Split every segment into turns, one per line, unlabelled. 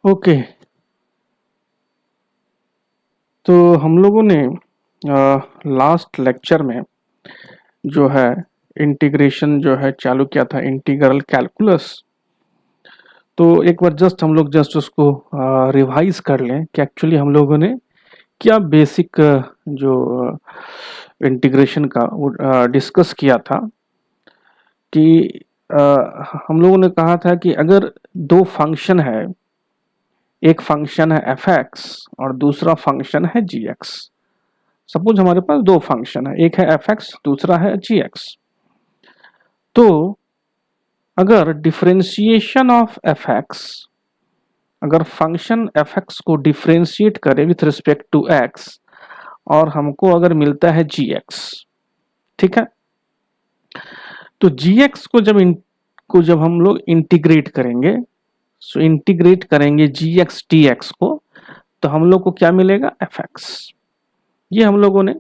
Okay. तो हम लोगों ने लास्ट लेक्चर में जो है इंटीग्रेशन जो है चालू किया था, इंटीग्रल कैलकुलस। तो एक बार हम लोग उसको रिवाइज कर लें कि एक्चुअली हम लोगों ने क्या बेसिक जो इंटीग्रेशन का वो डिस्कस किया था कि हम लोगों ने कहा था कि अगर दो फंक्शन है, एक फंक्शन है एफ एक्स और दूसरा फंक्शन है जी एक्स। सपोज हमारे पास दो फंक्शन है, एक है एफ एक्स, दूसरा है जी एक्स। तो अगर डिफरेंशिएशन ऑफ एफ एक्स, अगर फंक्शन एफ एक्स को डिफरेंशिएट करे विथ रिस्पेक्ट टू एक्स और हमको अगर मिलता है जी एक्स, ठीक है। तो जी एक्स को जब हम लोग इंटीग्रेट करेंगे, सो इंटीग्रेट करेंगे जी एक्स टी एक्स को, तो हम लोग को क्या मिलेगा, एफ एक्स। ये हम लोगों ने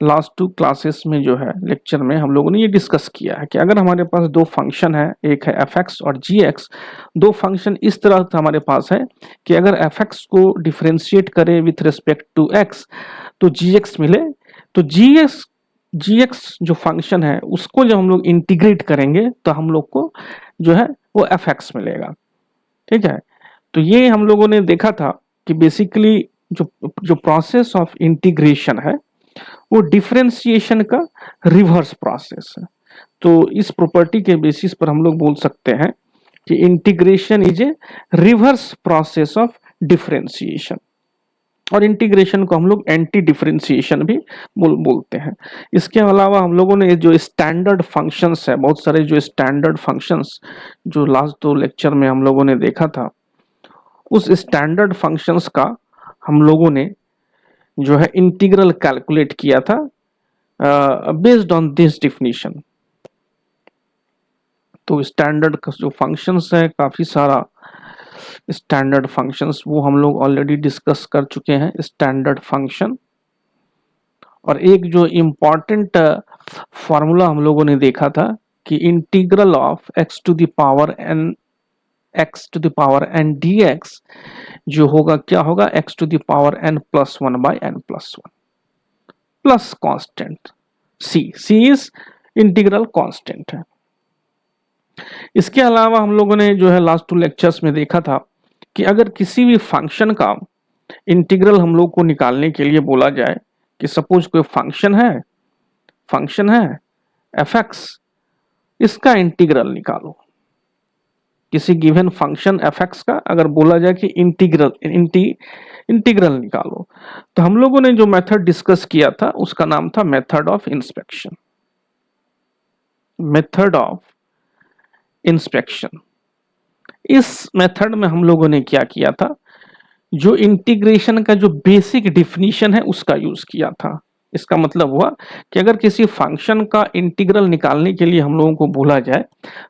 लास्ट 2 क्लासेस में जो है लेक्चर में हम लोगों ने ये डिस्कस किया है कि अगर हमारे पास दो फंक्शन है, एक है एफ एक्स और जी एक्स। दो फंक्शन इस तरह से हमारे पास है कि अगर एफ एक्स को डिफरेंशिएट करें विथ रिस्पेक्ट टू एक्स तो जी एक्स मिले। तो जी एक्स जो फंक्शन है उसको जब हम लोग इंटीग्रेट करेंगे तो हम लोग को जो है वो एफ एक्स मिलेगा, ठीक है। तो ये हम लोगों ने देखा था कि बेसिकली जो जो प्रोसेस ऑफ इंटीग्रेशन है वो डिफरेंशिएशन का रिवर्स प्रोसेस है। तो इस प्रॉपर्टी के बेसिस पर हम लोग बोल सकते हैं कि integration is a reverse process of differentiation, और इंटीग्रेशन को हम लोग एंटी डिफरेंशिएशन भी बोलते हैं। इसके अलावा हम लोगों ने जो स्टैंडर्ड फंक्शंस है, बहुत सारे जो स्टैंडर्ड फंक्शंस जो लास्ट 2 लेक्चर में हम लोगों ने देखा था, उस स्टैंडर्ड फंक्शंस का हम लोगों ने जो है इंटीग्रल कैलकुलेट किया था बेस्ड ऑन दिस डिफिनीशन। तो स्टैंडर्ड जो फंक्शंस है, काफी सारा स्टैंडर्ड फंक्शंस वो हम लोग ऑलरेडी डिस्कस कर चुके हैं, स्टैंडर्ड फंक्शन। और एक जो इम्पॉर्टेंट फॉर्मूला हम लोगों ने देखा था कि integral of x to the power n d x जो होगा, क्या होगा, x to the power n plus one by n plus one plus constant C is integral constant है। इसके अलावा हम लोगों ने जो है लास्ट 2 लेक्चर्स में देखा था कि अगर किसी भी फंक्शन का इंटीग्रल हम लोग को निकालने के लिए बोला जाए कि सपोज कोई फंक्शन है एफ एक्स, इसका इंटीग्रल निकालो। किसी गिवन फंक्शन एफ एक्स का अगर बोला जाए कि इंटीग्रल निकालो, तो हम लोगों ने जो मेथड डिस्कस किया था उसका नाम था method of inspection. Method of inspection, इस मेथड में हम लोगों ने क्या किया था, जो इंटीग्रेशन का जो बेसिक डिफिनीशन है उसका यूज किया था। इसका मतलब हुआ कि अगर किसी फंक्शन का इंटीग्रल निकालने के लिए हम लोगों को बोला जाए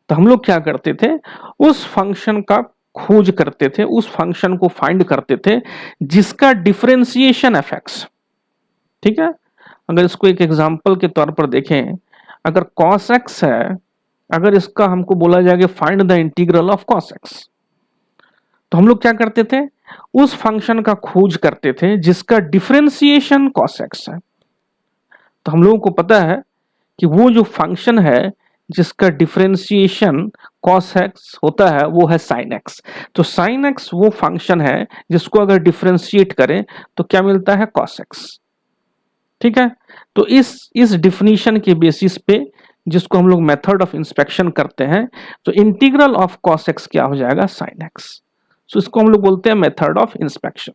तो हम लोग क्या करते थे, उस फंक्शन का खोज करते थे, उस फंक्शन को फाइंड करते थे जिसका डिफरेंशिएशन एफ एक्स, ठीक है। अगर इसको एक एग्जांपल के तौर पर देखें, अगर cos x है, अगर इसका हमको बोला जाए कि find the integral of cos x, तो हम लोग क्या करते थे, उस फंक्शन का खोज करते थे जिसका डिफरेंशिएशन cos x है। तो हम लोगों को पता है कि वो जो फंक्शन है जिसका डिफरेंशिएशन cos x होता है वो है sin x। तो sin x वो फंक्शन है जिसको अगर डिफरेंशिएट करें तो क्या मिलता है, cos x, ठीक है। तो इस डिफिनीशन के बेसिस पे जिसको हम लोग मेथड ऑफ इंस्पेक्शन करते हैं, तो इंटीग्रल ऑफ cos x क्या हो जाएगा, sin x। सो इसको हम लोग बोलते हैं मेथड ऑफ इंस्पेक्शन।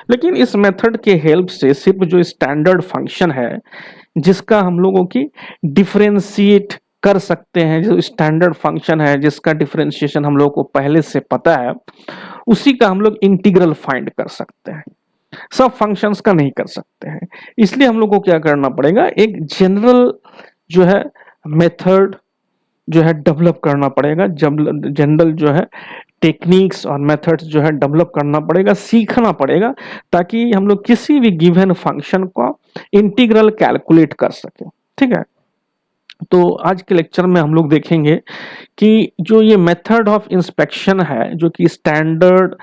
लेकिन इस मेथड के हेल्प से सिर्फ जो स्टैंडर्ड फंक्शन है जिसका हम लोगों की डिफरेंशिएट कर सकते हैं, जो स्टैंडर्ड फंक्शन है जिसका डिफरेंशिएशन हम लोगों को पहले से पता है, उसी का हम लोग इंटीग्रल फाइंड कर सकते हैं, सब फंक्शंस का नहीं कर सकते हैं। इसलिए हम लोग को क्या करना पड़ेगा, एक जनरल जो है मेथड जो है डेवलप करना पड़ेगा, जब जनरल जो है टेक्निक्स और मेथड्स जो है डेवलप करना पड़ेगा, सीखना पड़ेगा, ताकि हम लोग किसी भी गिवन फंक्शन का इंटीग्रल कैलकुलेट कर सके, ठीक है। तो आज के लेक्चर में हम लोग देखेंगे कि जो ये मेथड ऑफ इंस्पेक्शन है, जो कि स्टैंडर्ड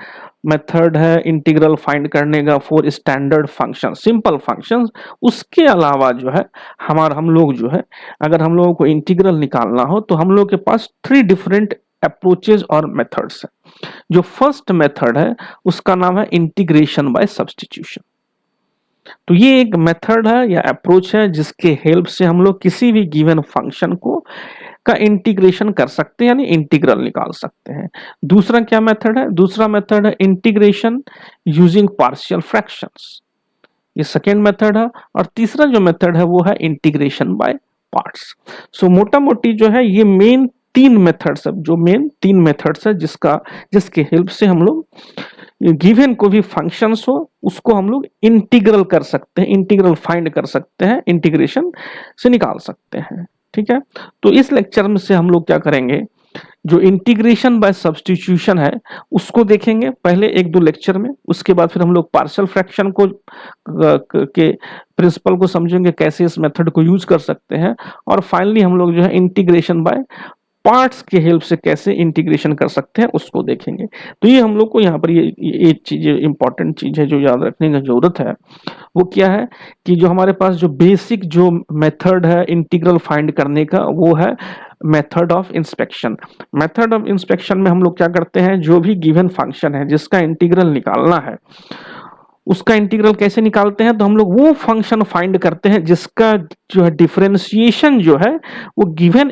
मेथड है इंटीग्रल फाइंड करने का for standard function, simple functions. उसके अलावा जो है हम लोग जो है, अगर हम लोगों को इंटीग्रल निकालना हो तो हम लोग के पास 3 डिफरेंट अप्रोचेज और मेथड्स है। जो फर्स्ट मेथड है उसका नाम है इंटीग्रेशन बाय सब्स्टिट्यूशन। तो ये एक मेथड है या अप्रोच है जिसके हेल्प से हम लोग किसी भी गिवन फंक्शन को का इंटीग्रेशन कर सकते हैं, यानी इंटीग्रल निकाल सकते हैं। दूसरा क्या मेथड है? दूसरा मेथड है इंटीग्रेशन यूजिंग पार्शियल फ्रैक्शंस, ये सेकेंड मेथड है। और तीसरा जो मेथड है वो है इंटीग्रेशन बाय पार्ट्स। सो मोटा मोटी जो है ये मेन 3 मेथड्स है, जो मेन 3 मेथड्स है जिसके हेल्प से हम लोग गिवन को भी फंक्शंस हो उसको हम लोग इंटीग्रल कर सकते हैं, इंटीग्रल फाइंड कर सकते हैं, इंटीग्रेशन से निकाल सकते हैं। ठीक है, तो इस लेक्चर में से हम लोग क्या करेंगे, जो इंटीग्रेशन बाय सब्स्टिट्यूशन है उसको देखेंगे पहले 1-2 लेक्चर में। उसके बाद फिर हम लोग पार्शियल फ्रैक्शन को के प्रिंसिपल को समझेंगे, कैसे इस मेथड को यूज कर सकते हैं। और फाइनली हम लोग जो है इंटीग्रेशन बाय पार्ट्स के हेल्प से कैसे इंटीग्रेशन कर सकते हैं उसको देखेंगे। तो ये हम लोग को यहाँ पर ये चीज इंपॉर्टेंट चीज है जो याद रखने की जरूरत है। वो क्या है कि जो हमारे पास जो बेसिक जो मेथड है इंटीग्रल फाइंड करने का वो है method of inspection. Method of inspection में हम लोग क्या करते हैं, जो भी गिवन फंक्शन है जिसका इंटीग्रल निकालना है उसका इंटीग्रल कैसे निकालते हैं, तो हम लोग वो फंक्शन फाइंड करते हैं जिसका जो है डिफरेंशिएशन जो है वो गिवन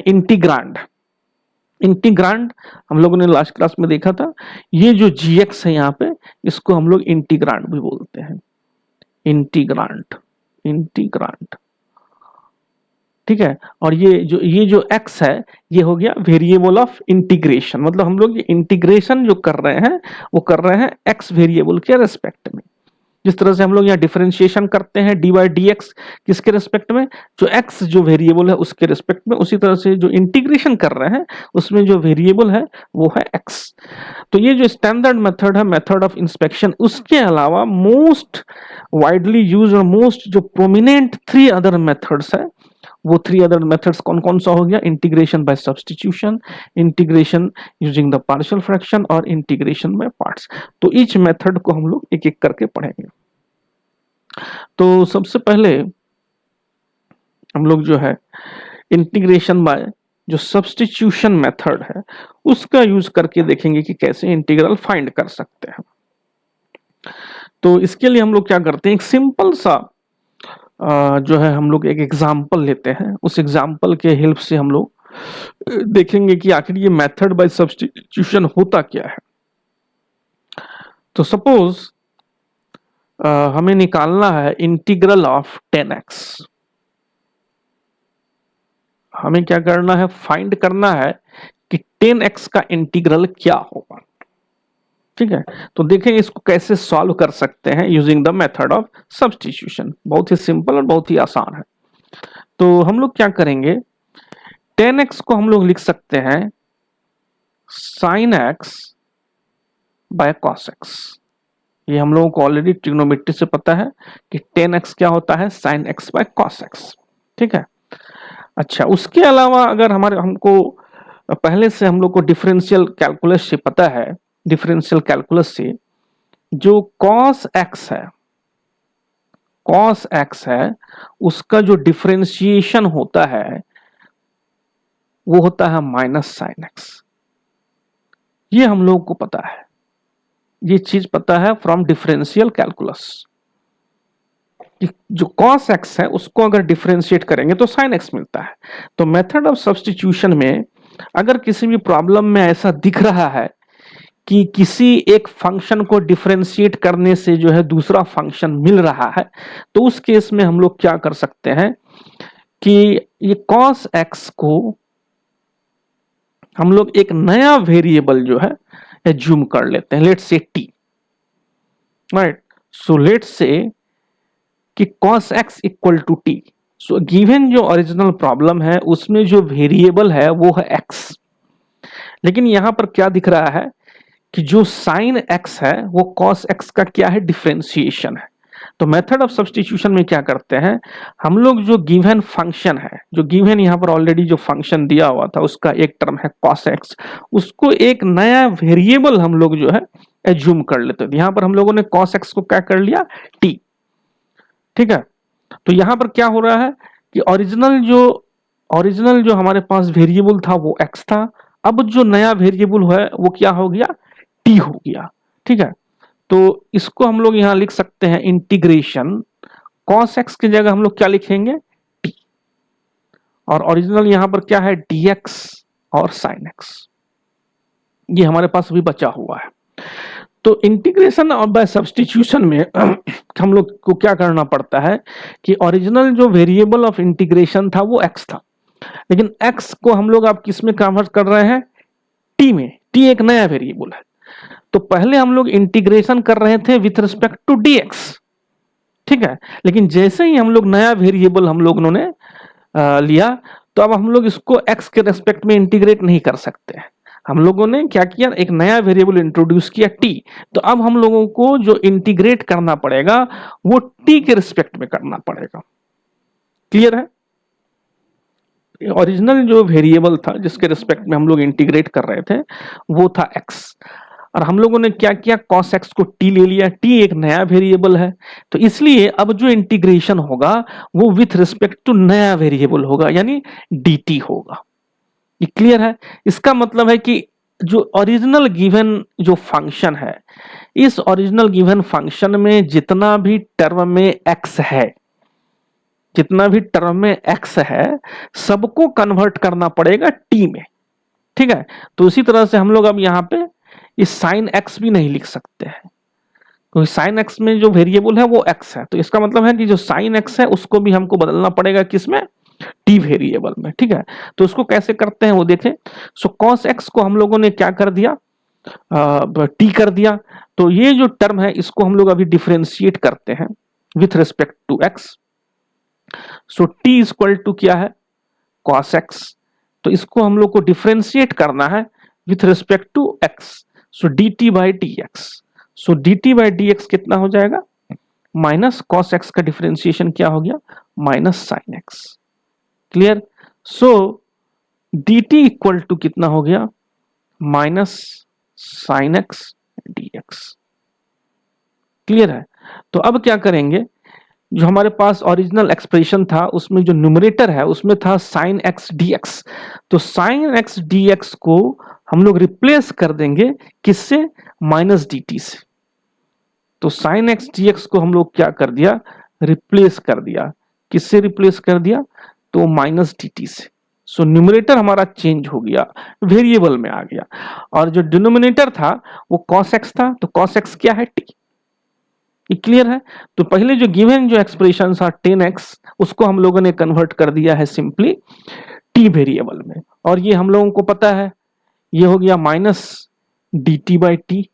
इंटीग्रांड हम लोगों ने लास्ट क्लास में देखा था। ये जो जीएक्स है यहाँ पे इसको हम लोग इंटीग्रांड भी बोलते हैं, इंटीग्रांड। ठीक है, और ये जो x है ये हो गया वेरिएबल ऑफ इंटीग्रेशन, मतलब हम लोग ये इंटीग्रेशन जो कर रहे हैं वो कर रहे हैं x वेरिएबल के रेस्पेक्ट में। जिस तरह से हम लोग यहाँ डिफरेंशिएशन करते हैं dy dx किसके रेस्पेक्ट में, जो x जो वेरिएबल है उसके रेस्पेक्ट में, उसी तरह से जो इंटीग्रेशन कर रहे हैं उसमें जो वेरिएबल है वो है x। तो ये जो स्टैंडर्ड मेथड है मेथड ऑफ इंस्पेक्शन, उसके अलावा मोस्ट वाइडली यूज और मोस्ट जो प्रोमिनेंट 3 अदर मेथड्स है, वो 3 अदर मेथड्स कौन कौन सा हो गया, integration by substitution, integration using the partial fraction और इंटीग्रेशन बाय पार्ट्स। तो ईच मेथड को हम लोग एक एक करके पढ़ेंगे। तो सबसे पहले हम लोग जो है इंटीग्रेशन बाय जो सब्स्टिट्यूशन मेथड है उसका यूज करके देखेंगे कि कैसे इंटीग्रल फाइंड कर सकते हैं। तो इसके लिए हम लोग क्या करते हैं, एक सिंपल सा जो है हम लोग एक एग्जाम्पल लेते हैं, उस एग्जाम्पल के हेल्प से हम लोग देखेंगे कि आखिर ये मेथड बाय सब्स्टिट्यूशन होता क्या है। तो सपोज हमें निकालना है इंटीग्रल ऑफ 10x। हमें क्या करना है, फाइंड करना है कि 10x का इंटीग्रल क्या होगा। ठीक है, तो देखें इसको कैसे सॉल्व कर सकते हैं using the method of substitution. बहुत ही सिंपल और बहुत ही आसान है। तो हम लोग क्या करेंगे, 10x को हम लोग लिख सकते हैं sin x by cos x। ये हम लोगों को ऑलरेडी ट्रिग्नोमेट्री से पता है कि 10x क्या होता है, sin x by cos x। ठीक है, अच्छा उसके अलावा अगर हमको पहले से हम लोग को डिफरेंशियल कैलकुलस से पता है, डिफरेंशियल कैलकुलस से जो cos x है उसका जो डिफरेंशिएशन होता है वो होता है माइनस sin x। ये हम लोग को पता है, ये चीज पता है फ्रॉम डिफरेंशियल कैलकुलस। जो cos x है उसको अगर डिफरेंशिएट करेंगे तो sin x मिलता है। तो मेथड ऑफ सब्स्टिट्यूशन में अगर किसी भी प्रॉब्लम में ऐसा दिख रहा है कि किसी एक फंक्शन को डिफरेंशिएट करने से जो है दूसरा फंक्शन मिल रहा है, तो उस केस में हम लोग क्या कर सकते हैं कि ये cos x को हम लोग एक नया वेरिएबल जो है एज्यूम कर लेते हैं, let's say t। Right, so let's say कि cos x equal to t। So given जो ओरिजिनल प्रॉब्लम है उसमें जो वेरिएबल है वो है x, लेकिन यहां पर क्या दिख रहा है कि जो sin x है वो cos x का क्या है, डिफरेंशिएशन है। तो मेथड ऑफ सब्स्टिट्यूशन में क्या करते हैं, हम लोग जो गिवन फंक्शन है, जो गिवन यहाँ पर ऑलरेडी जो फंक्शन दिया हुआ था उसका एक टर्म है cos x, उसको एक नया वेरिएबल हम लोग जो है एज्यूम कर लेते हैं। यहाँ पर हम लोगों ने cos x को क्या कर लिया, t। ठीक है, तो यहाँ पर क्या हो रहा है कि ओरिजिनल जो हमारे पास वेरिएबल था वो x था, अब जो नया वेरिएबल है वो क्या हो गया, t हो गया। ठीक है, तो इसको हम लोग यहां लिख सकते हैं इंटीग्रेशन cos x की जगह हम लोग क्या लिखेंगे, t, और ओरिजिनल यहां पर क्या है, dx और sin x, ये हमारे पास अभी बचा हुआ है। तो इंटीग्रेशन और बाय सब्स्टिट्यूशन में हम लोग को क्या करना पड़ता है कि ओरिजिनल जो वेरिएबल ऑफ इंटीग्रेशन था वो x था, लेकिन x को हम लोग अब किस में कन्वर्ट कर रहे हैं, t में। t एक नया वेरिएबल है, तो पहले हम लोग इंटीग्रेशन कर रहे थे विथ रिस्पेक्ट टू dx। ठीक है, लेकिन जैसे ही हम लोग नया वेरिएबल हम लोगों ने लिया, तो अब हम लोग इसको x के रेस्पेक्ट में इंटीग्रेट नहीं कर सकते। हम लोगों ने क्या किया, एक नया वेरिएबल इंट्रोड्यूस किया t, तो अब हम लोगों को जो इंटीग्रेट करना पड़ेगा वो t के रिस्पेक्ट में करना पड़ेगा। क्लियर है, ओरिजिनल जो वेरिएबल था जिसके रिस्पेक्ट में हम लोग इंटीग्रेट कर रहे थे वो था x, और हम लोगों ने क्या किया, cos x को t ले लिया। t एक नया वेरिएबल है, तो इसलिए अब जो इंटीग्रेशन होगा वो विथ रिस्पेक्ट टू नया वेरिएबल होगा, यानी dt होगा। ये क्लियर है, इसका मतलब है कि जो ओरिजिनल गिवन जो फंक्शन है, इस ओरिजिनल गिवन फंक्शन में जितना भी टर्म में x है, जितना भी टर्म में x है सबको कन्वर्ट करना पड़ेगा t में। ठीक है, तो इसी तरह से हम लोग अब यहाँ पे इस साइन x भी नहीं लिख सकते हैं, क्योंकि साइन x में जो वेरिएबल है वो x है, तो इसका मतलब है कि जो साइन x है उसको भी हमको बदलना पड़ेगा किसमें, t वेरिएबल में। ठीक है, तो उसको कैसे करते हैं वो देखें। सो cos x को हम लोगों ने क्या कर दिया, t कर दिया, तो ये जो टर्म है इसको हम लोग अभी डिफरेंशिएट करते हैं with respect to x। So t is equal to क्या है, cos x, तो इसको हम लोग को डिफरेंशिएट करना है with respect to x। So dt by dx, so dt by dx कितना हो जाएगा, माइनस cos x का डिफरेंशिएशन क्या हो गया, minus sin x। Clear, so dt equal to कितना हो गया, minus sin x dx। Clear है, तो अब क्या करेंगे, जो हमारे पास ओरिजिनल एक्सप्रेशन था उसमें जो न्यूमरेटर है उसमें था sin x dx, तो sin x dx को हम लोग रिप्लेस कर देंगे किससे, माइनस dt से। तो sin x dx को हम लोग क्या कर दिया, रिप्लेस कर दिया, किससे रिप्लेस कर दिया, तो माइनस dt से। सो न्यूमरेटर हमारा चेंज हो गया, वेरिएबल में आ गया, और जो डिनोमिनेटर था वो cos x था, तो cos x क्या है, t। ये क्लियर है, तो पहले जो गिवन जो एक्सप्रेशन था 10x उसको हम लोगों ने कन्वर्ट कर दिया है सिंपली t वेरिएबल में, और ये हम लोगों को पता है ये हो गया माइनस dt बाई टी,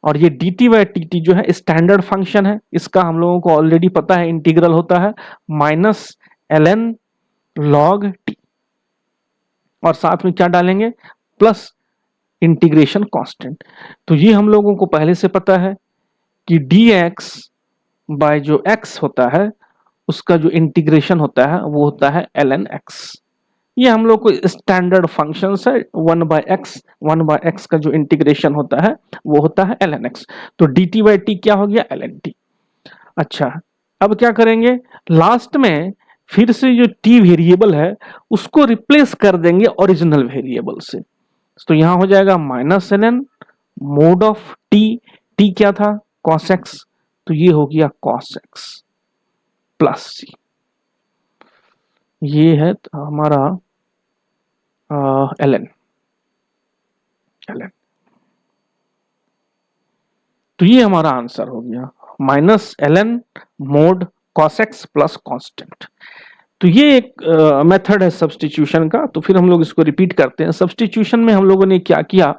और ये dt बाई टी जो है स्टैंडर्ड फंक्शन है, इसका हम लोगों को ऑलरेडी पता है इंटीग्रल होता है माइनस ln log t, और साथ में क्या डालेंगे, प्लस इंटीग्रेशन कांस्टेंट। तो ये हम लोगों को पहले से पता है कि dx बाय जो x होता है उसका जो इंटीग्रेशन होता है वो होता है ln x। ये हम लोग को स्टैंडर्ड फंक्शन है, 1 बाय x का जो इंटीग्रेशन होता है वो होता है ln x। तो dt बाई टी क्या हो गया, ln t। अच्छा, अब क्या करेंगे, लास्ट में फिर से जो t वेरिएबल है उसको रिप्लेस कर देंगे ओरिजिनल वेरिएबल से, तो यहां हो जाएगा minus ln mode of t क्या था, cos x, तो ये हो गया cos x प्लस c। ये है हमारा ln, तो ये हमारा आंसर हो गया minus ln mode cos x plus constant. तो ये एक मेथड है सब्स्टिट्यूशन का, तो फिर हम लोग इसको रिपीट करते हैं। सब्स्टिट्यूशन में हम लोगों ने क्या किया,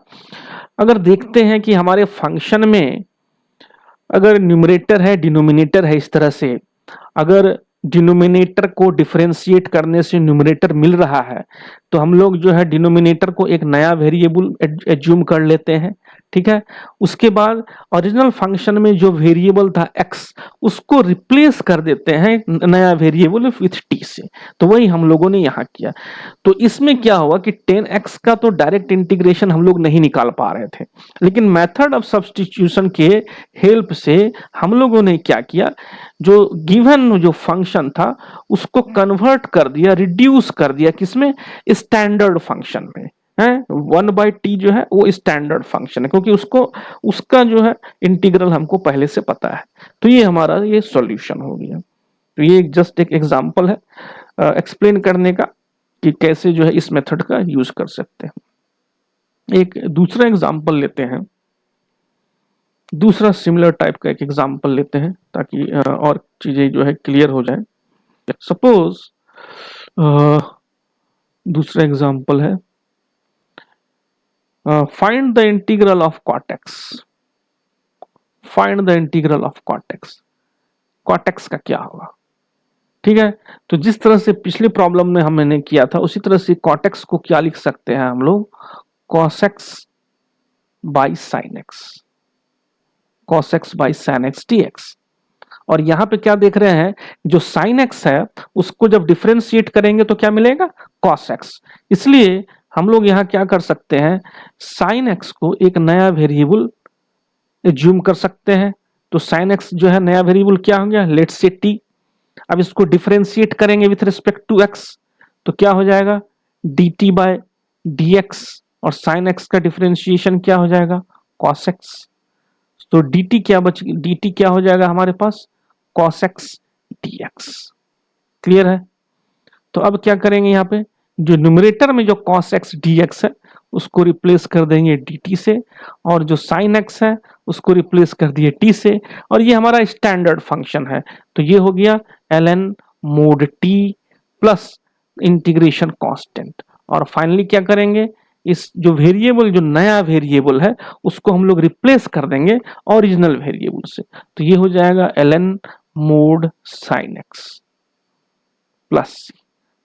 अगर देखते हैं कि हमारे फंक्शन में अगर न्यूमरेटर है डिनोमिनेटर है, इस तरह से अगर डिनोमिनेटर को डिफरेंशिएट करने से न्यूमरेटर मिल रहा है, तो हम लोग जो है डिनोमिनेटर को एक नया वेरिएबल एज्यूम कर लेते हैं। ठीक है। उसके बाद ओरिजिनल फंक्शन में जो वेरिएबल था x, उसको रिप्लेस कर देते हैं नया वेरिएबल विथ t से। तो वही हम लोगों ने यहाँ किया। तो इसमें क्या हुआ कि 10x का तो डायरेक्ट इंटीग्रेशन हम लोग नहीं निकाल पा रहे थे, लेकिन मेथड ऑफ सब्स्टिट्यूशन के हेल्प से हम लोगों ने क्या किया, जो गिवन जो फंक्शन था उसको कन्वर्ट कर दिया, रिड्यूस कर दिया किसमें, स्टैंडर्ड फंक्शन में है। 1/t जो है वो स्टैंडर्ड फंक्शन है, क्योंकि उसको उसका जो है इंटीग्रल हमको पहले से पता है। तो ये हमारा ये सॉल्यूशन हो गया। तो ये जस्ट एक एग्जांपल है एक्सप्लेन करने का कि कैसे जो है इस मेथड का यूज कर सकते हैं। एक दूसरा एग्जांपल लेते हैं, दूसरा सिमिलर टाइप का एक एग्जांपल लेते हैं ताकि और चीजें जो है क्लियर हो जाए। सपोज दूसरा एग्जांपल है, find the integral of cot x। Find the integral of cot x। cot x का क्या होगा, ठीक है। तो जिस तरह से पिछले प्रॉब्लम में हमने किया था उसी तरह से cot x को क्या लिख सकते हैं हम लोग, cos x by sin x, cos x by sin x dx। और यहां पे क्या देख रहे हैं, जो sin x है उसको जब डिफरेंशिएट करेंगे तो क्या मिलेगा, cos x। इसलिए हम लोग यहां क्या कर सकते हैं, sin x को एक नया वेरिएबल एज्यूम कर सकते हैं। तो sin x जो है नया वेरिएबल क्या हो गया, लेट्स से t। अब इसको डिफरेंशिएट करेंगे विथ रिस्पेक्ट टू x तो क्या हो जाएगा, dt बाय dx। और sin x का डिफरेंशिएशन क्या हो जाएगा, cos x। तो dt क्या हो जाएगा हमारे पास, cos x dx। क्लियर है। तो अब क्या करेंगे, यहाँ पे जो न्यूमरेटर में जो cos x dx है उसको रिप्लेस कर देंगे dt से, और जो sin x है उसको रिप्लेस कर दिए t से, और ये हमारा स्टैंडर्ड फंक्शन है। तो ये हो गया ln mod t plus integration constant. और फाइनली क्या करेंगे, इस जो वेरिएबल, जो नया वेरिएबल है उसको हम लोग रिप्लेस कर देंगे ओरिजिनल वेरिएबल से। तो ये हो जाएगा ln mod sin x plus c।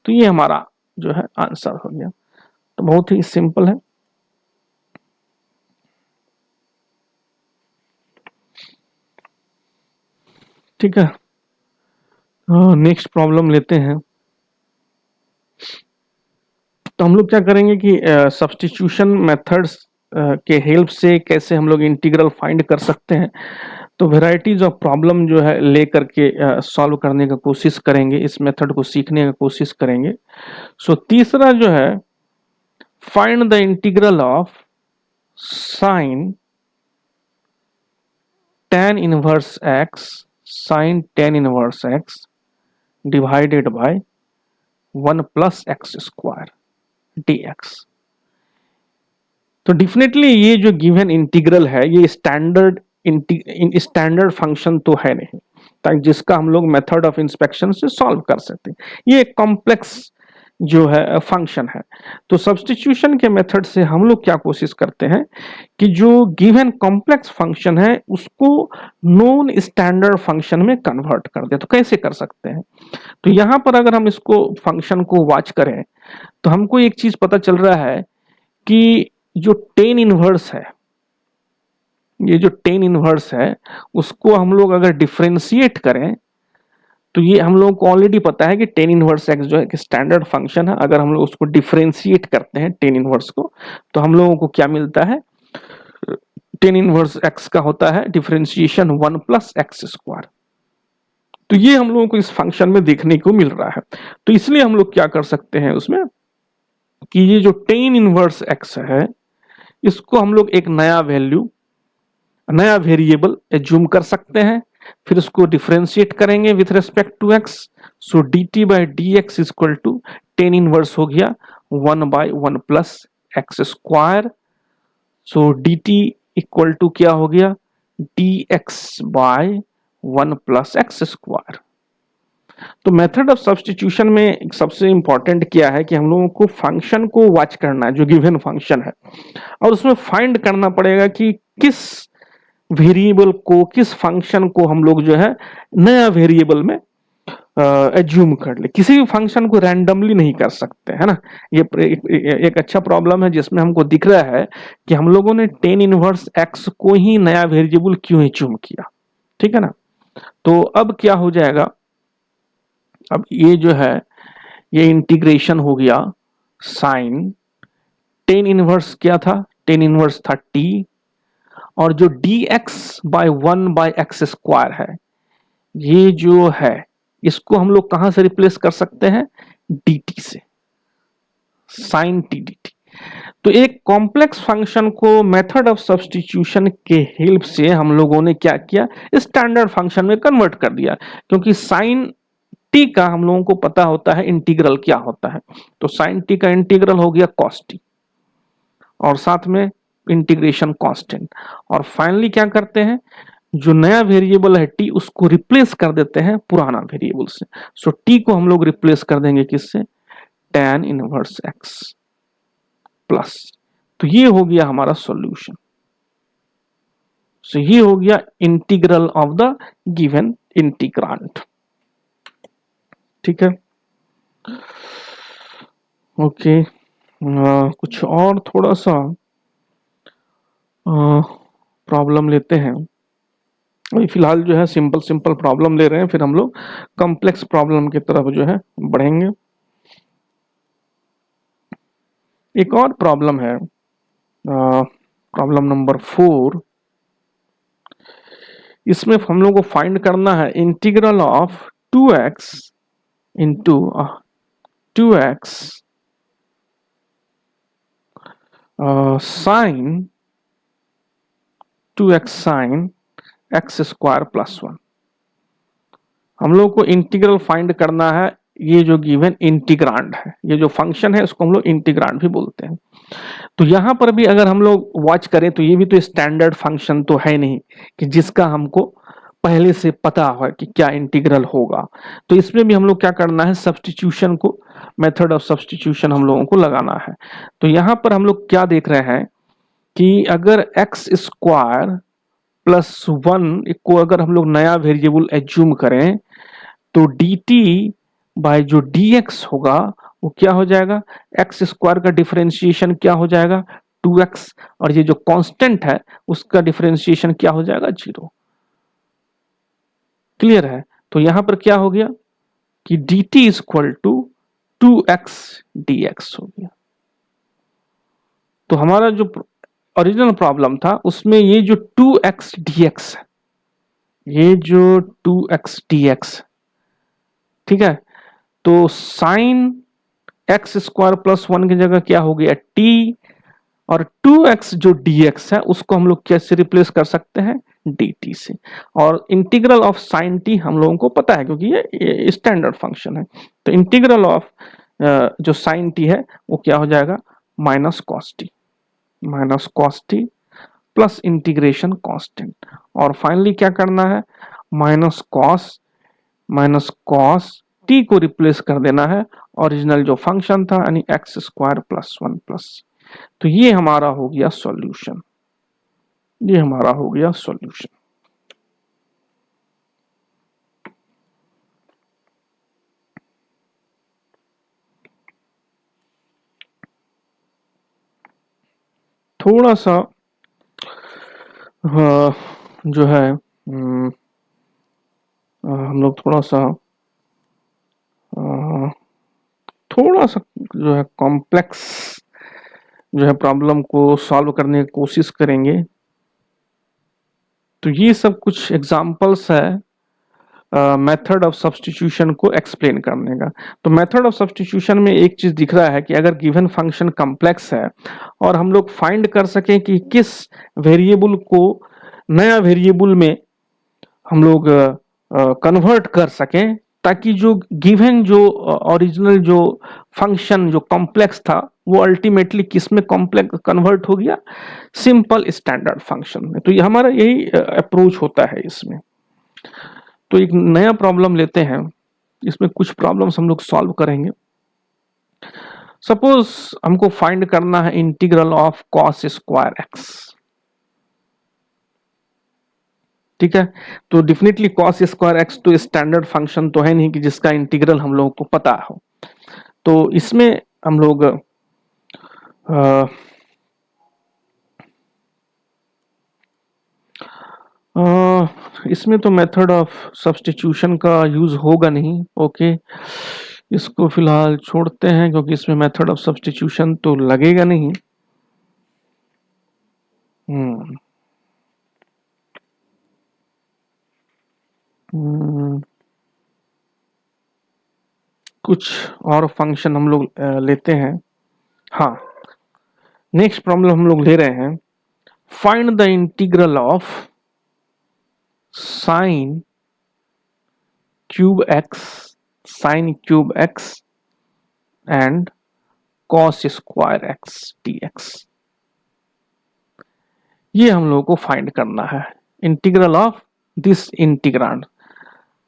तो ये हमारा जो है आंसर हो गया। तो बहुत ही सिंपल है। ठीक है, नेक्स्ट प्रॉब्लम लेते हैं। तो हम लोग क्या करेंगे कि सब्स्टिट्यूशन मेथड्स के हेल्प से कैसे हम लोग इंटीग्रल फाइंड कर सकते हैं। तो वेराइटीज ऑफ प्रॉब्लम जो है ले करके सॉल्व करने का कोशिश करेंगे, इस मेथड को सीखने का कोशिश करेंगे। सो तीसरा जो है, find the integral of sine tan inverse x, sine tan inverse x divided by 1 plus x square dx। तो डेफिनेटली ये जो गिवन इंटीग्रल है ये स्टैंडर्ड फंक्शन तो है नहीं, ताकि जिसका हम लोग मेथड ऑफ इंस्पेक्शन से सॉल्व कर सकते हैं। ये एक कॉम्प्लेक्स जो है फंक्शन है। तो सब्स्टिट्यूशन के मेथड से हम लोग क्या कोशिश करते हैं कि जो गिवन कॉम्प्लेक्स फंक्शन है उसको नॉन स्टैंडर्ड फंक्शन में कन्वर्ट कर दे। तो कैसे कर सकते हैं, तो यहां पर अगर हम इसको फंक्शन को वॉच करें तो हमको एक चीज पता चल रहा है कि जो टेन इनवर्स है, ये जो टेन इनवर्स है उसको हम लोग अगर डिफरेंशिएट करें तो ये हम लोगों को ऑलरेडी पता है कि टेन इनवर्स एक्स जो है कि स्टैंडर्ड फंक्शन है। अगर हम लोग उसको डिफरेंशिएट करते हैं टेन इनवर्स को तो हम लोगों को क्या मिलता है, टेन इनवर्स एक्स का होता है डिफरेंशिएशन 1 प्लस एक्स स्क्वायर। तो ये हम लोगों को इस फंक्शन में देखने को मिल रहा है। तो इसलिए हम लोग क्या कर सकते हैं उसमें कि ये जो टेन इनवर्स एक्स है इसको हम लोग एक नया वैल्यू, नया वेरिएबल एज्यूम कर सकते हैं, फिर उसको डिफरेंशिएट करेंगे with respect to x. So d t by d x equal to tan inverse हो गया 1 बाई 1 plus x square. So d t equal to क्या हो गया, d x by 1 plus x square. तो मेथड ऑफ सब्स्टिट्यूशन में सबसे important क्या है कि हम लोगों को फंक्शन को वॉच करना है जो गिवन फंक्शन है, और उसमें फाइंड करना पड़ेगा कि किस वेरिएबल को, किस फंक्शन को हम लोग जो है नया वेरिएबल में एज्यूम कर ले, किसी भी फंक्शन को रैंडमली नहीं कर सकते, है ना। ये एक अच्छा प्रॉब्लम है जिसमें हमको दिख रहा है कि हम लोगों ने टेन इनवर्स एक्स को ही नया वेरिएबल क्यों एज्यूम किया, ठीक है ना। तो अब क्या हो जाएगा, अब ये जो है ये इंटीग्रेशन हो गया साइन टेन इनवर्स क्या था, टेन इनवर्स था टी, और जो D x by one by x square है, ये जो है इसको हम लोग कहां से रिप्लेस कर सकते हैं, dt से, साइन टी डी टी। तो एक कॉम्प्लेक्स फंक्शन को मेथड ऑफ सब्स्टिट्यूशन के हेल्प से हम लोगों ने क्या किया, स्टैंडर्ड फंक्शन में कन्वर्ट कर दिया, क्योंकि साइन टी का हम लोगों को पता होता है इंटीग्रल क्या होता है। तो साइन टी का इंटीग्रल हो गया कॉस टी, और साथ में इंटीग्रेशन कांस्टेंट, और फाइनली क्या करते हैं, जो नया वेरिएबल है टी उसको रिप्लेस कर देते हैं पुराना वेरिएबल से। सो टी को हम लोग रिप्लेस कर देंगे किससे, tan इनवर्स एक्स प्लस। तो ये हो गया हमारा सॉल्यूशन। सो ये हो गया integral of the given integrand, ठीक है। ओके, कुछ और थोड़ा सा प्रॉब्लम लेते हैं। अभी फिलहाल जो है सिंपल सिंपल प्रॉब्लम ले रहे हैं, फिर हम लोग कॉम्प्लेक्स प्रॉब्लम की तरफ जो है बढ़ेंगे। एक और प्रॉब्लम है, प्रॉब्लम नंबर 4। इसमें हम लोग को फाइंड करना है integral of 2x into 2x sine 2x sine x square plus 1। हम लोग को इंटीग्रल फाइंड करना है, ये जो गिवन इंटीग्रांड है, ये जो फंक्शन है उसको हम लोग इंटीग्रांड भी बोलते हैं। तो यहां पर भी अगर हम लोग वॉच करें तो ये भी तो स्टैंडर्ड फंक्शन तो है नहीं कि जिसका हमको पहले से पता हो कि क्या इंटीग्रल होगा। तो इसमें भी हम लोग क्या करना है, सब्स्टिट्यूशन को, मेथड ऑफ सब्स्टिट्यूशन हम लोगों को लगाना है। तो यहां पर हम लोग क्या देख रहे हैं कि अगर एक्स स्क्वायर प्लस 1 को अगर हम लोग नया वेरिएबल एज्यूम करें तो dt बाय जो dx होगा वो क्या हो जाएगा, एक्स स्क्वायर का डिफरेंशिएशन क्या हो जाएगा 2x, और ये जो कांस्टेंट है उसका डिफरेंशिएशन क्या हो जाएगा 0। क्लियर है। तो यहां पर क्या हो गया कि dt is equal to 2x dx हो गया। तो हमारा जो ओरिजिनल प्रॉब्लम था उसमें ये जो 2x dx है, ये जो 2x dx, ठीक है। तो साइन एक्स स्क्वायर प्लस 1 की जगह क्या हो गया t, और 2x जो dx है उसको हम लोग कैसे रिप्लेस कर सकते हैं, dt से। और इंटीग्रल ऑफ साइन t हम लोगों को पता है क्योंकि ये स्टैंडर्ड फंक्शन है। तो इंटीग्रल ऑफ जो साइन t है वो क्या हो जाएगा, minus cos T plus integration constant, और फाइनली क्या करना है, माइनस कॉस टी को रिप्लेस कर देना है ओरिजिनल जो फंक्शन था यानी एक्स स्क्वायर प्लस 1 प्लस। तो ये हमारा हो गया सॉल्यूशन, ये हमारा हो गया सॉल्यूशन। थोड़ा सा जो है हम लोग थोड़ा सा जो है कॉम्प्लेक्स जो है प्रॉब्लम को सॉल्व करने की कोशिश करेंगे। तो ये सब कुछ एग्जांपल्स है मेथड ऑफ सब्स्टिट्यूशन को एक्सप्लेन करने का। तो मेथड ऑफ सब्स्टिट्यूशन में एक चीज दिख रहा है कि अगर गिवन फंक्शन कॉम्प्लेक्स है और हम लोग फाइंड कर सकें कि किस वेरिएबल को नया वेरिएबल में हम लोग कन्वर्ट कर सकें, ताकि जो गिवन जो ओरिजिनल जो फंक्शन जो कॉम्प्लेक्स था वो अल्टीमेटली किस में कॉम्प्लेक्स कन्वर्ट हो गया, सिंपल स्टैंडर्ड फंक्शन में। तो ये हमारा यही अप्रोच होता है इसमें। तो एक नया प्रॉब्लम लेते हैं, इसमें कुछ प्रॉब्लम्स हम लोग सॉल्व करेंगे। सपोज हमको फाइंड करना है integral of cos square x, ठीक है। तो डेफिनेटली कॉस स्क्वायर एक्स तो स्टैंडर्ड फंक्शन तो है नहीं कि जिसका इंटीग्रल हम लोगों को पता हो। तो इसमें हम लोग इसमें तो मेथड ऑफ सब्स्टिट्यूशन का यूज होगा नहीं। ओके, इसको फिलहाल छोड़ते हैं क्योंकि इसमें मेथड ऑफ सब्स्टिट्यूशन तो लगेगा नहीं। हम्म कुछ और फंक्शन हम लोग लेते हैं। हाँ, नेक्स्ट प्रॉब्लम हम लोग ले रहे हैं, find the integral of sine cube x and cos square x dx। ये हम लोगों को फाइंड करना है, integral of this integrand.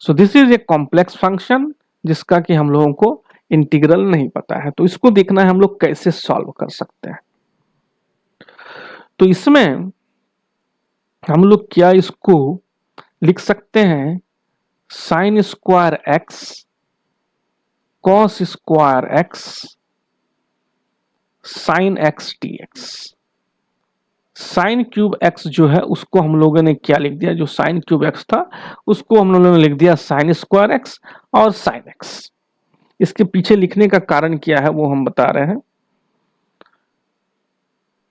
So this is a complex function जिसका कि हम लोगों को इंटीग्रल नहीं पता है, तो इसको देखना है हम लोग कैसे सॉल्व कर सकते हैं। तो इसमें हम लोग क्या इसको लिख सकते हैं, sine square x cos square x sine x dx। Sine cube x जो है उसको हम लोगों ने क्या लिख दिया, जो साइन क्यूब एक्स था उसको हम लोगों ने लिख दिया साइन स्क्वायर एक्स और साइन एक्स। इसके पीछे लिखने का कारण क्या है वो हम बता रहे हैं।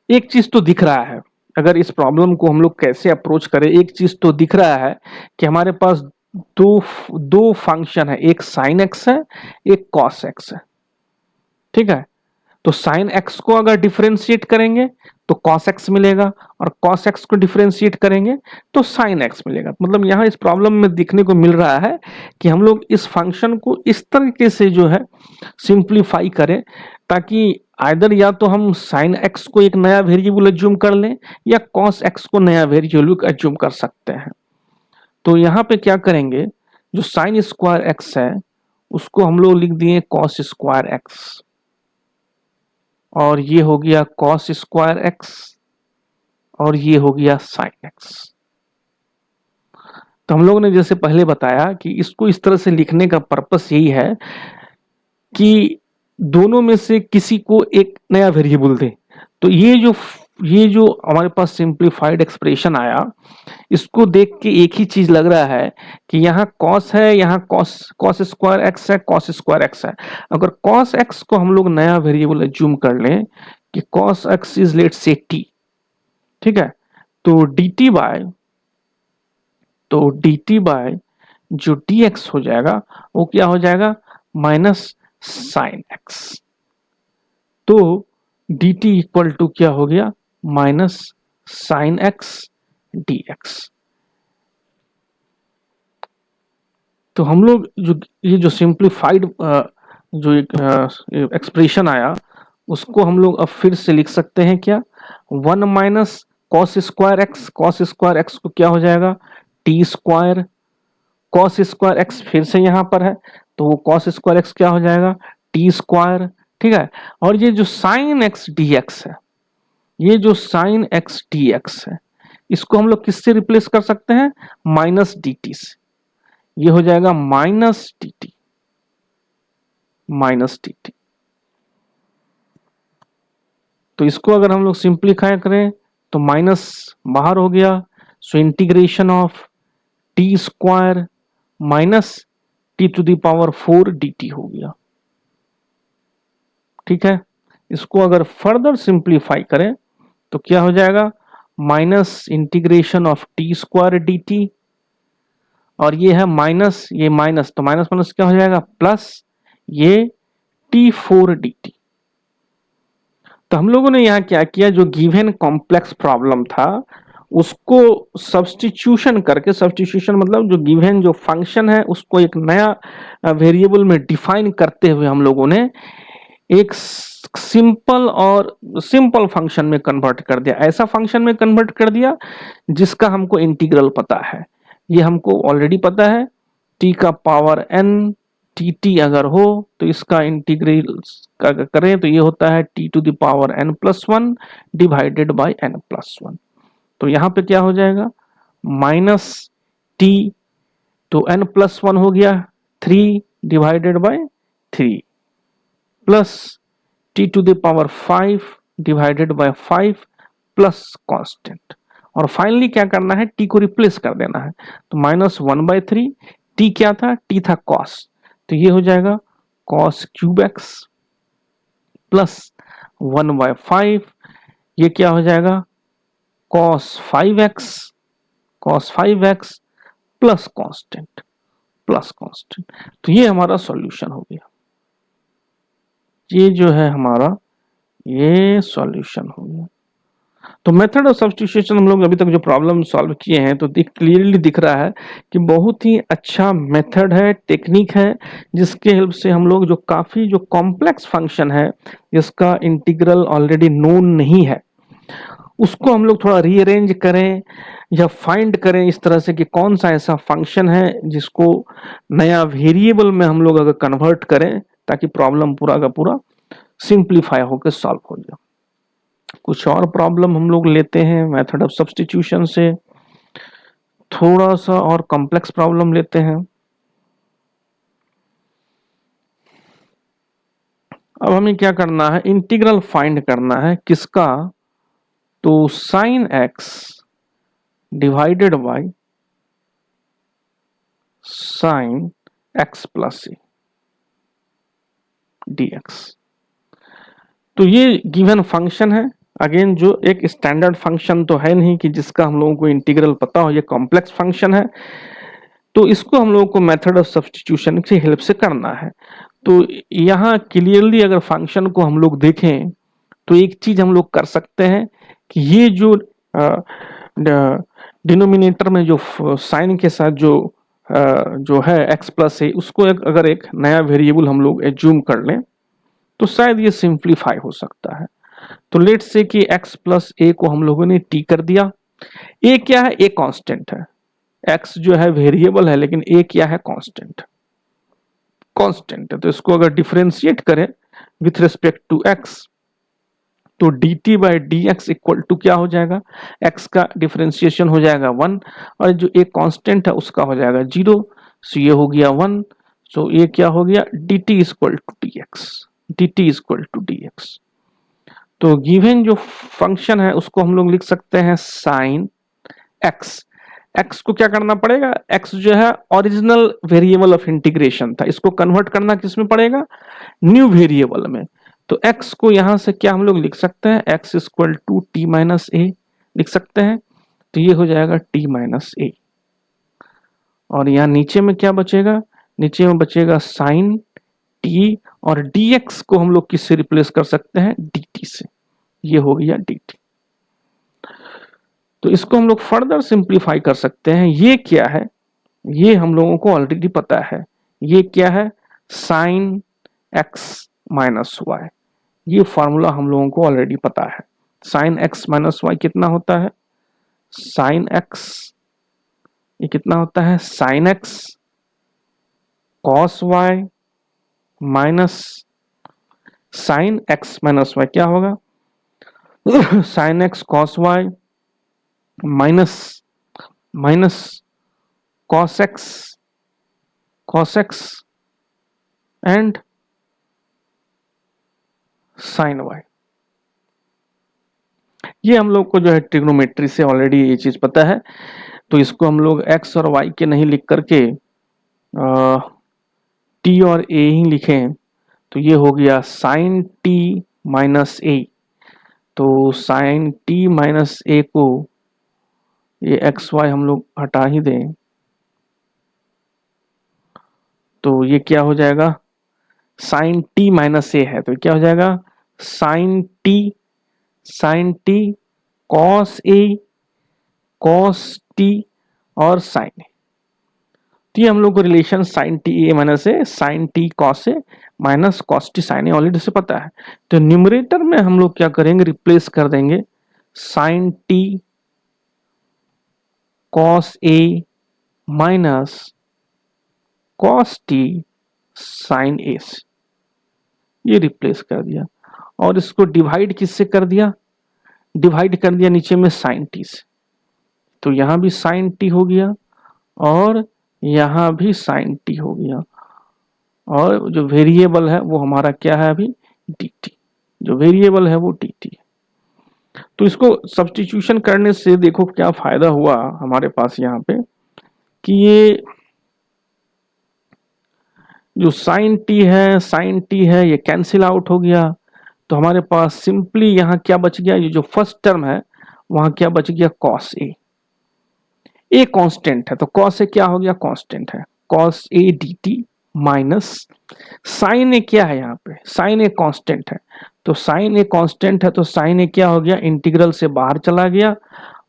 एक चीज तो दिख रहा है, अगर इस प्रॉब्लम को हम लोग कैसे अप्रोच करें, एक चीज तो दिख रहा है कि हमारे पास दो दो फंक्शन है, एक साइन एक्स है एक कॉस एक्स है। ठीक है, तो साइन एक्स को अगर डिफरेंशिएट करेंगे तो कॉस एक्स मिलेगा और कॉस एक्स को डिफरेंशिएट करेंगे तो साइन एक्स मिलेगा। मतलब यहाँ इस प्रॉब्लम में दिखने को मिल रहा है कि हम लोग इस फंक्शन को इस तरीके से जो है सिंप्लीफाई करें ताकि आइदर या तो हम साइन एक्स को एक नया वेरिएबल एज्यूम कर लें या कॉस एक्स को नया वेरिएबल एज्यूम कर सकते हैं। तो यहाँ पे क्या करेंगे, जो साइन स्क्वायर एक्स है उसको हम लोग लिख दिए कॉस स्क्वायर एक्स और ये हो गया कॉस स्क्वायर एक्स और ये हो गया साइन एक्स। तो हम लोगों ने जैसे पहले बताया कि इसको इस तरह से लिखने का पर्पस यही है कि दोनों में से किसी को एक नया वेरिएबल दे। तो ये जो हमारे पास सिंप्लीफाइड एक्सप्रेशन आया, इसको देख के एक ही चीज लग रहा है कि यहाँ कॉस है, यहाँ कॉस स्क्वायर एक्स है, कॉस स्क्वायर एक्स है। अगर कॉस एक्स को हम लोग नया वेरिएबल एज्यूम कर लें कि cos x is let's say T, ठीक है, तो dt बाय जो dx हो जाएगा वो क्या हो जाएगा, माइनस साइन एक्स। तो dt इक्वल टू क्या हो गया, माइनस साइन एक्स dx। तो हम लोग जो ये जो सिंप्लीफाइड जो एक एक्सप्रेशन आया उसको हम लोग अब फिर से लिख सकते हैं क्या, one minus cos square x, cos square x को क्या हो जाएगा T square, cos square x फिर से यहाँ पर है तो वो कॉस स्क्वायर एक्स क्या हो जाएगा टी स्क्वायर। ठीक है, और ये जो साइन एक्स डी एक्स है, ये जो साइन एक्स डी एक्स है इसको हम लोग किससे रिप्लेस कर सकते हैं, माइनस डी टी से। ये हो जाएगा minus D T, minus D t. तो इसको अगर हम लोग सिंप्लीफाई करें तो माइनस बाहर हो गया, so integration of t square minus t to the power 4 dt हो गया। ठीक है, इसको अगर फर्दर सिंप्लीफाई करें तो क्या हो जाएगा, minus integration of t square dt और ये है माइनस, ये माइनस तो माइनस माइनस क्या हो जाएगा प्लस ये t4 dt। तो हम लोगों ने यहाँ क्या किया, जो गिवन कॉम्प्लेक्स प्रॉब्लम था उसको सब्स्टिट्यूशन करके, सब्स्टिट्यूशन मतलब जो गिवन जो फंक्शन है उसको एक नया वेरिएबल में डिफाइन करते हुए हम लोगों ने एक सिंपल फंक्शन में कन्वर्ट कर दिया, ऐसा फंक्शन में कन्वर्ट कर दिया जिसका हमको इंटीग्रल पता है। ये हमको ऑलरेडी पता है, t का पावर n dt अगर हो तो इसका इंटीग्रल करें तो ये होता है t to the power n plus 1 divided by n plus 1। तो यहाँ पे क्या हो जाएगा, माइनस टी, तो n+1 हो गया 3 divided by 3 plus t⁵ divided by 5 plus constant. और फाइनली क्या करना है, t को रिप्लेस कर देना है, तो -1/3, t क्या था, t था cos, तो ये हो जाएगा cos³ x प्लस 1/5, ये क्या हो जाएगा cos5x प्लस कांस्टेंट। तो ये हमारा सॉल्यूशन हो गया, ये जो है हमारा ये सॉल्यूशन हो गया। तो मेथड ऑफ सब्स्टिट्यूशन हम लोग अभी तक जो प्रॉब्लम सॉल्व किए हैं तो क्लियरली दिख रहा है कि बहुत ही अच्छा मेथड है, टेक्निक है, जिसके हेल्प से हम लोग जो काफ़ी जो कॉम्प्लेक्स फंक्शन है जिसका इंटीग्रल ऑलरेडी नोन नहीं है उसको हम लोग थोड़ा रीअरेंज करें या फाइंड करें इस तरह से कि कौन सा ऐसा फंक्शन है जिसको नया वेरिएबल में हम लोग अगर कन्वर्ट करें ताकि प्रॉब्लम पूरा का पूरा सिंप्लीफाई होकर सॉल्व हो जाए। कुछ और प्रॉब्लम हम लोग लेते हैं मेथड ऑफ सब्स्टिट्यूशन से, थोड़ा सा और कॉम्प्लेक्स प्रॉब्लम लेते हैं। अब हमें क्या करना है, इंटीग्रल फाइंड करना है किसका, तो sin x divided bye sin x plus a dx। तो ये गिवन फंक्शन है, अगेन जो एक स्टैंडर्ड फंक्शन तो है नहीं कि जिसका हम लोगों को इंटीग्रल पता हो, ये कॉम्प्लेक्स फंक्शन है, तो इसको हम लोगों को मेथड ऑफ सब्स्टिट्यूशन की हेल्प से करना है। तो यहाँ क्लियरली अगर फंक्शन को हम लोग देखें तो एक चीज हम लोग कर सकते हैं कि ये जो डिनोमिनेटर में जो साइन के साथ जो है x प्लस ए, उसको अगर एक नया वेरिएबल हम लोग एज्यूम कर लें तो शायद ये सिंप्लीफाई हो सकता है। तो लेट्स से कि x प्लस ए को हम लोगों ने t कर दिया। a क्या है, a कांस्टेंट है, x जो है वेरिएबल है लेकिन a क्या है, कांस्टेंट है। तो इसको अगर डिफरेंशिएट करें विथ रिस्पेक्ट टू x तो dt by dx equal to क्या हो जाएगा, x का डिफरेंशिएशन हो जाएगा 1 और जो एक कांस्टेंट है उसका हो जाएगा 0, सो ये हो गया 1, सो ये क्या हो गया dt इक्वल टू dx। तो गिवन जो फंक्शन है उसको हम लोग लिख सकते हैं sin x को क्या करना पड़ेगा, x जो है ओरिजिनल वेरिएबल ऑफ इंटीग्रेशन था, इसको कन्वर्ट करना किस में पड़ेगा, न्यू वेरिएबल में। तो x को यहां से क्या हम लोग लिख सकते हैं, x equal to T minus A लिख सकते हैं, तो ये हो जाएगा t माइनस ए। और यहाँ नीचे में क्या बचेगा, नीचे में बचेगा साइन t और dx को हम लोग किससे रिप्लेस कर सकते हैं, dt से, ये हो गया dt। तो इसको हम लोग फर्दर सिंप्लीफाई कर सकते हैं। ये क्या है, ये हम लोगों को ऑलरेडी पता है, ये क्या है साइन x माइनस वाई, ये फॉर्मूला हम लोगों को ऑलरेडी पता है। साइन x माइनस वाई कितना होता है, साइन x ये कितना होता है, sine x cos y minus sine x minus y क्या होगा sine x cos y minus cos x and sine y। ये हम लोग को जो है ट्रिग्नोमेट्री से ऑलरेडी ये चीज पता है, तो इसको हम लोग x और y के नहीं लिख करके t और a ही लिखें, तो ये हो गया साइन t माइनस a। तो साइन t माइनस a को ये एक्स वाई हम लोग हटा ही दें तो ये क्या हो जाएगा, साइन t माइनस a है तो क्या हो जाएगा sine t cos a cos t और साइन a। तो ये हम लोग को relation sine t a minus a sine t cos a minus cos t sine a already से पता है। तो न्यूमरेटर में हम लोग क्या करेंगे, रिप्लेस कर देंगे sine t cos a minus cos t sine a से, ये रिप्लेस कर दिया और इसको डिवाइड किससे कर दिया, डिवाइड कर दिया नीचे में साइन t से, तो यहां भी साइन t हो गया और यहाँ भी साइन टी हो गया, और जो वेरिएबल है वो हमारा क्या है अभी, डी टी। जो वेरिएबल है वो डी टी है। तो इसको सब्स्टिट्यूशन करने से देखो क्या फायदा हुआ हमारे पास यहाँ पे, कि ये जो साइन टी है ये कैंसिल आउट हो गया। तो हमारे पास सिंपली यहाँ क्या बच गया, ये जो फर्स्ट टर्म है वहां क्या बच गया, कॉस ए कांस्टेंट है, तो कॉस ए क्या हो गया, कांस्टेंट है, cos A D T minus sine A क्या है, यहाँ पे साइन ए कांस्टेंट है, तो साइन ए कांस्टेंट है तो साइन ए क्या हो गया, इंटीग्रल से बाहर चला गया,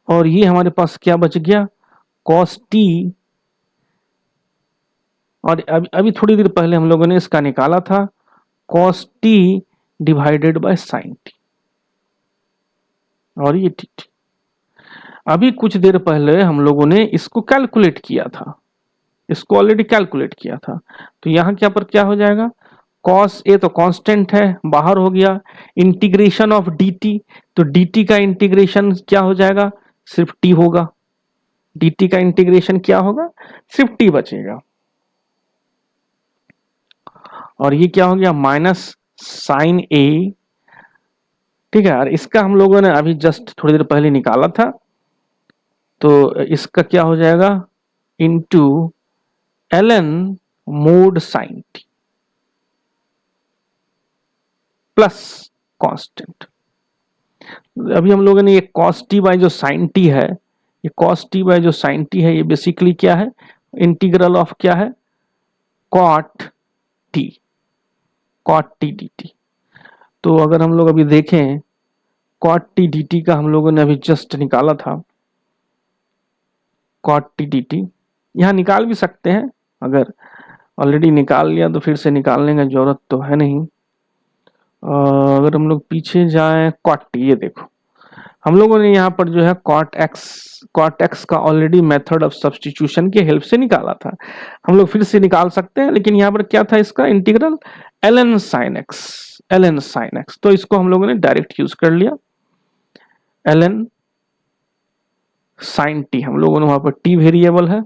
और ये हमारे पास क्या बच गया, कॉस टी। और अभी अभी थोड़ी देर पहले हम लोगों ने इसका निकाला था, cos T divided by sine T, और ये टी टी। अभी कुछ देर पहले हम लोगों ने इसको कैलकुलेट किया था, इसको ऑलरेडी कैलकुलेट किया था, तो यहाँ क्या पर क्या हो जाएगा, कॉस ए तो कांस्टेंट है बाहर हो गया, इंटीग्रेशन ऑफ dt, तो dt का इंटीग्रेशन क्या हो जाएगा, सिर्फ t होगा, dt का इंटीग्रेशन क्या होगा, सिर्फ t बचेगा, और ये क्या हो गया, माइनस साइन ए। ठीक है, और इसका हम लोगों ने अभी जस्ट थोड़ी देर पहले निकाला था, तो इसका क्या हो जाएगा, into ln mod sine t plus constant. अभी हम लोगों ने ये कॉस टी बाय जो साइन टी है, ये कॉस टी बाय जो साइन टी है, ये बेसिकली क्या है, इंटीग्रल ऑफ क्या है, cot t, cot t d t. तो अगर हम लोग अभी देखें, कॉट टी डी टी का हम लोगों ने अभी जस्ट निकाला था, कॉट टी डी टी, यहाँ निकाल भी सकते हैं, अगर ऑलरेडी निकाल लिया तो फिर से निकालने की जरूरत तो है नहीं। अगर हम लोग पीछे जाएं, कॉट टी, ये देखो हम लोगों ने यहाँ पर जो है कॉट एक्स का ऑलरेडी मेथड ऑफ सब्स्टिट्यूशन के हेल्प से निकाला था, हम लोग फिर से निकाल सकते हैं, लेकिन यहाँ पर क्या था, इसका इंटीग्रल ln sin x, तो इसको हम लोगों ने डायरेक्ट यूज कर लिया, ln sin t, हम लोगों ने वहां पर t वेरिएबल है,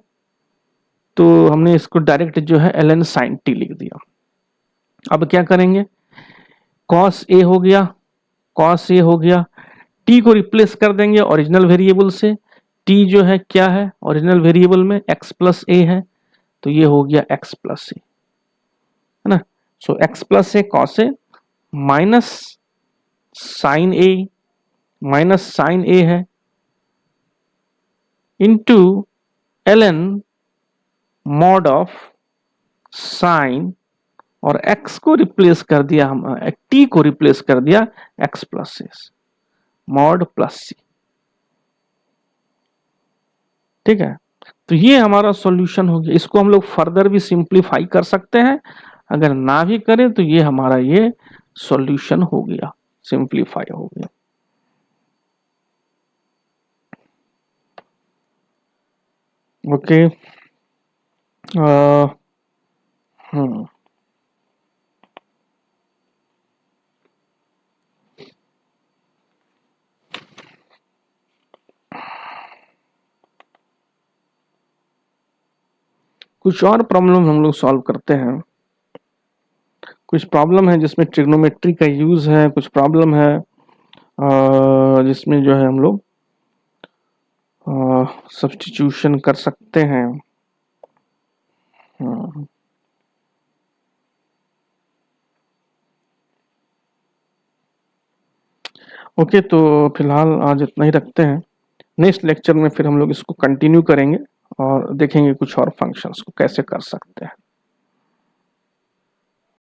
तो हमने इसको डायरेक्ट जो है ln sin t लिख दिया। अब क्या करेंगे, cos a हो गया, cos a हो गया, t को रिप्लेस कर देंगे ओरिजिनल वेरिएबल से, t जो है क्या है ओरिजिनल वेरिएबल में, x प्लस ए है, तो ये हो गया x प्लस ए, है ना, सो x plus A cos A minus sine A, minus sine ए है, into ln mod of sine, और x को रिप्लेस कर दिया, हम t को रिप्लेस कर दिया x प्लस ए, मॉड प्लस सी। ठीक है, तो ये हमारा सॉल्यूशन हो गया। इसको हम लोग फर्दर भी सिंप्लीफाई कर सकते हैं, अगर ना भी करें तो ये हमारा ये सॉल्यूशन हो गया, सिंप्लीफाई हो गया। ओके, कुछ और प्रॉब्लम हम लोग सॉल्व करते हैं। कुछ प्रॉब्लम है जिसमें ट्रिग्नोमेट्री का यूज है, कुछ प्रॉब्लम है जिसमें जो है हम लोग सब्स्टिट्यूशन कर सकते हैं। ओके, तो फिलहाल आज इतना ही रखते हैं, नेक्स्ट लेक्चर में फिर हम लोग इसको कंटिन्यू करेंगे और देखेंगे कुछ और फंक्शंस को कैसे कर सकते हैं।